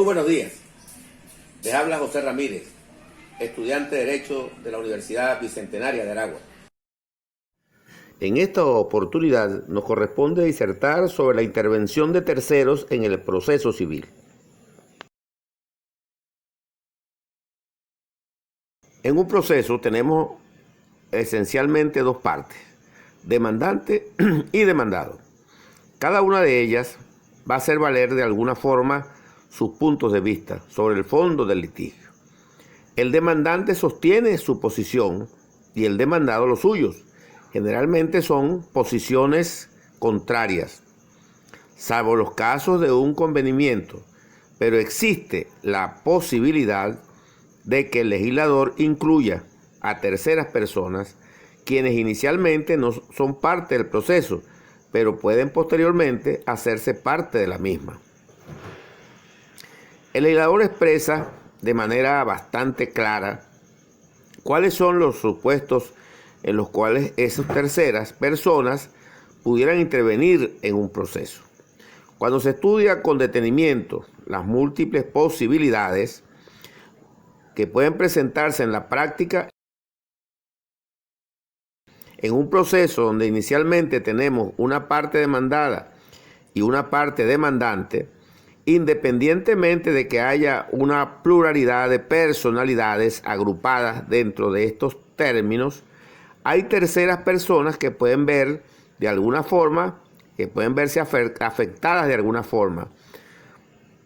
buenos días. Les habla José Ramírez, estudiante de Derecho de la Universidad Bicentenaria de Aragua. En esta oportunidad nos corresponde disertar sobre la intervención de terceros en el proceso civil. En un proceso tenemos esencialmente dos partes, demandante y demandado. Cada una de ellas va a hacer valer de alguna forma sus puntos de vista sobre el fondo del litigio. El demandante sostiene su posición y el demandado los suyos. Generalmente son posiciones contrarias, salvo los casos de un convenimiento, pero existe la posibilidad de que el legislador incluya a terceras personas, quienes inicialmente no son parte del proceso, pero pueden posteriormente hacerse parte de la misma. El legislador expresa de manera bastante clara cuáles son los supuestos en los cuales esas terceras personas pudieran intervenir en un proceso. Cuando se estudia con detenimiento las múltiples posibilidades que pueden presentarse en la práctica, en un proceso donde inicialmente tenemos una parte demandada y una parte demandante, independientemente de que haya una pluralidad de personalidades agrupadas dentro de estos términos, hay terceras personas que pueden ver de alguna forma, que pueden verse afectadas de alguna forma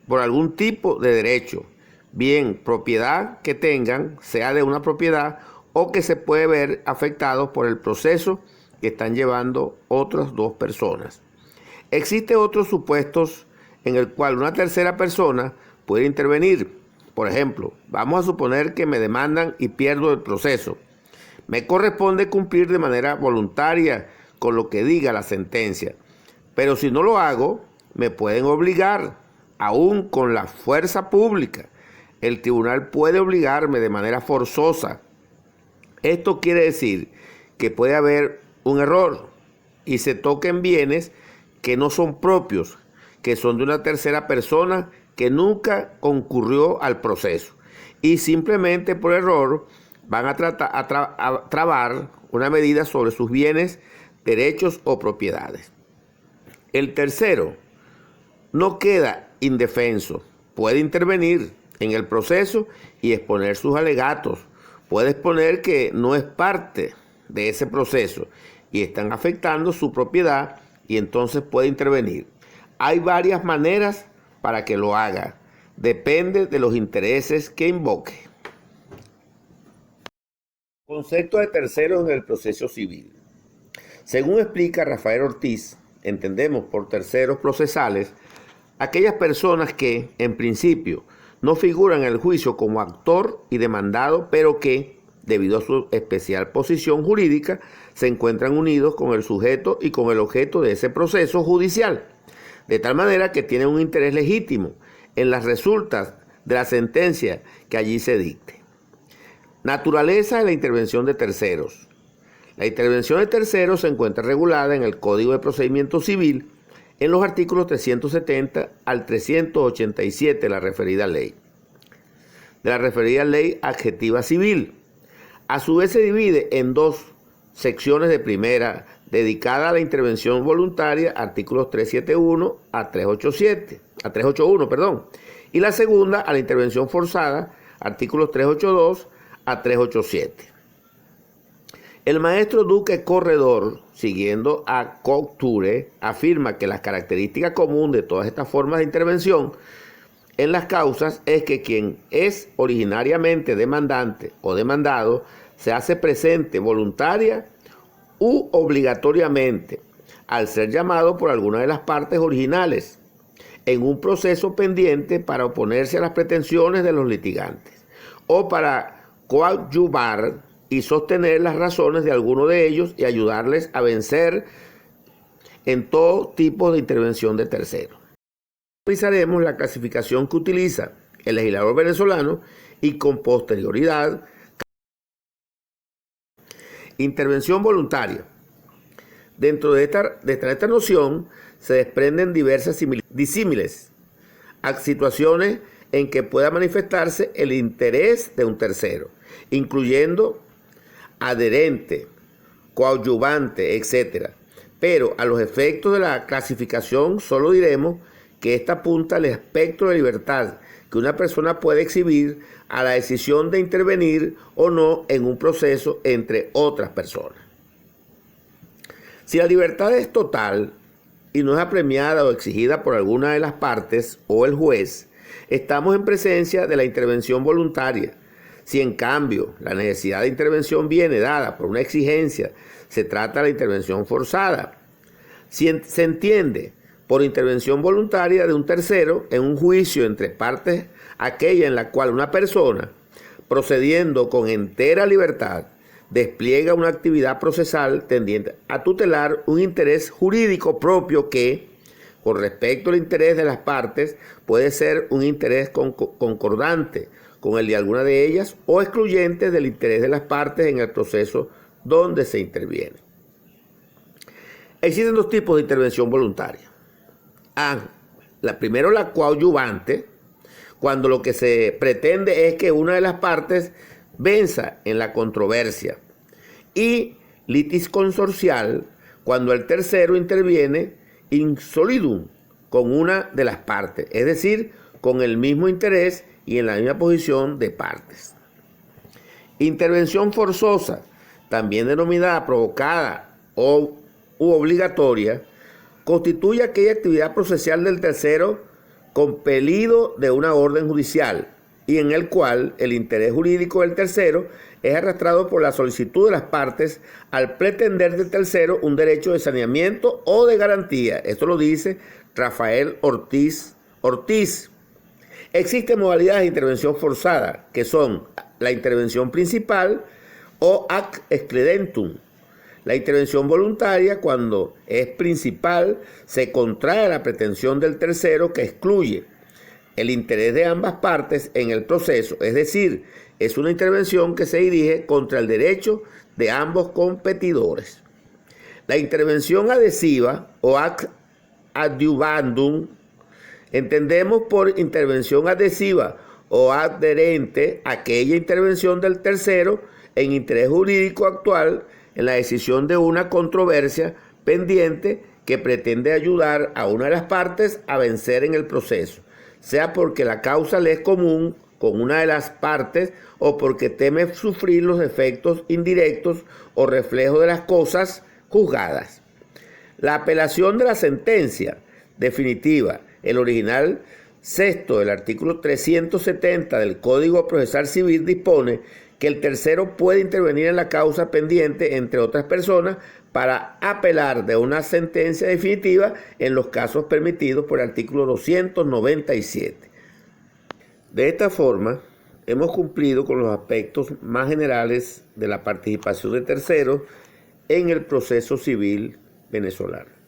por algún tipo de derecho, bien propiedad que tengan, sea de una propiedad, o que se puede ver afectados por el proceso que están llevando otras dos personas. Existen otros supuestos en el cual una tercera persona puede intervenir. Por ejemplo, vamos a suponer que me demandan y pierdo el proceso. Me corresponde cumplir de manera voluntaria con lo que diga la sentencia, pero si no lo hago, me pueden obligar, aún con la fuerza pública. El tribunal puede obligarme de manera forzosa. Esto quiere decir que puede haber un error y se toquen bienes que no son propios, que son de una tercera persona que nunca concurrió al proceso y simplemente por error van a trabar una medida sobre sus bienes, derechos o propiedades. El tercero no queda indefenso, puede intervenir en el proceso y exponer sus alegatos. Puede exponer que no es parte de ese proceso y están afectando su propiedad y entonces puede intervenir. Hay varias maneras para que lo haga. Depende de los intereses que invoque. Concepto de terceros en el proceso civil. Según explica Rafael Ortiz, entendemos por terceros procesales aquellas personas que, en principio, no figuran en el juicio como actor y demandado, pero que, debido a su especial posición jurídica, se encuentran unidos con el sujeto y con el objeto de ese proceso judicial, de tal manera que tienen un interés legítimo en las resultas de la sentencia que allí se dicte. Naturaleza de la intervención de terceros. La intervención de terceros se encuentra regulada en el Código de Procedimiento Civil en los artículos 370 al 387 de la referida ley. De la referida ley adjetiva civil. A su vez se divide en dos secciones de primera, dedicada a la intervención voluntaria, artículos 371 a 381, y la segunda a la intervención forzada, artículos 382 a 387. El maestro Duque Corredor, siguiendo a Couture, afirma que la característica común de todas estas formas de intervención en las causas es que quien es originariamente demandante o demandado se hace presente voluntaria u obligatoriamente al ser llamado por alguna de las partes originales en un proceso pendiente para oponerse a las pretensiones de los litigantes o para coadyuvar y sostener las razones de alguno de ellos y ayudarles a vencer en todo tipo de intervención de terceros. Revisaremos la clasificación que utiliza el legislador venezolano y con posterioridad. Intervención voluntaria. Dentro de esta noción se desprenden diversas disímiles a situaciones en que pueda manifestarse el interés de un tercero, incluyendo adherente, coadyuvante, etc. Pero a los efectos de la clasificación solo diremos que esta apunta al espectro de libertad que una persona puede exhibir a la decisión de intervenir o no en un proceso entre otras personas. Si la libertad es total y no es apremiada o exigida por alguna de las partes o el juez, estamos en presencia de la intervención voluntaria. Si en cambio la necesidad de intervención viene dada por una exigencia, se trata de la intervención forzada. Si se entiende por intervención voluntaria de un tercero en un juicio entre partes, aquella en la cual una persona, procediendo con entera libertad, despliega una actividad procesal tendiente a tutelar un interés jurídico propio que, con respecto al interés de las partes, puede ser un interés concordante con el de alguna de ellas o excluyente del interés de las partes en el proceso donde se interviene. Existen dos tipos de intervención voluntaria. Primero, la coadyuvante, cuando lo que se pretende es que una de las partes venza en la controversia, y litis consorcial, cuando el tercero interviene in solidum con una de las partes, es decir, con el mismo interés y en la misma posición de partes. Intervención forzosa, también denominada provocada u obligatoria, constituye aquella actividad procesal del tercero compelido de una orden judicial y en el cual el interés jurídico del tercero es arrastrado por la solicitud de las partes al pretender del tercero un derecho de saneamiento o de garantía. Esto lo dice Rafael Ortiz. Existen modalidades de intervención forzada, que son la intervención principal o ac excredentum. La intervención voluntaria, cuando es principal, se contrae la pretensión del tercero que excluye el interés de ambas partes en el proceso, es decir, es una intervención que se dirige contra el derecho de ambos competidores. La intervención adhesiva o ac adjuvandum, entendemos por intervención adhesiva o adherente aquella intervención del tercero en interés jurídico actual en la decisión de una controversia pendiente que pretende ayudar a una de las partes a vencer en el proceso, sea porque la causa le es común con una de las partes o porque teme sufrir los efectos indirectos o reflejos de las cosas juzgadas. La apelación de la sentencia definitiva, el original sexto del artículo 370 del Código Procesal Civil dispone que el tercero puede intervenir en la causa pendiente entre otras personas para apelar de una sentencia definitiva en los casos permitidos por el artículo 297. De esta forma, hemos cumplido con los aspectos más generales de la participación de terceros en el proceso civil venezolano.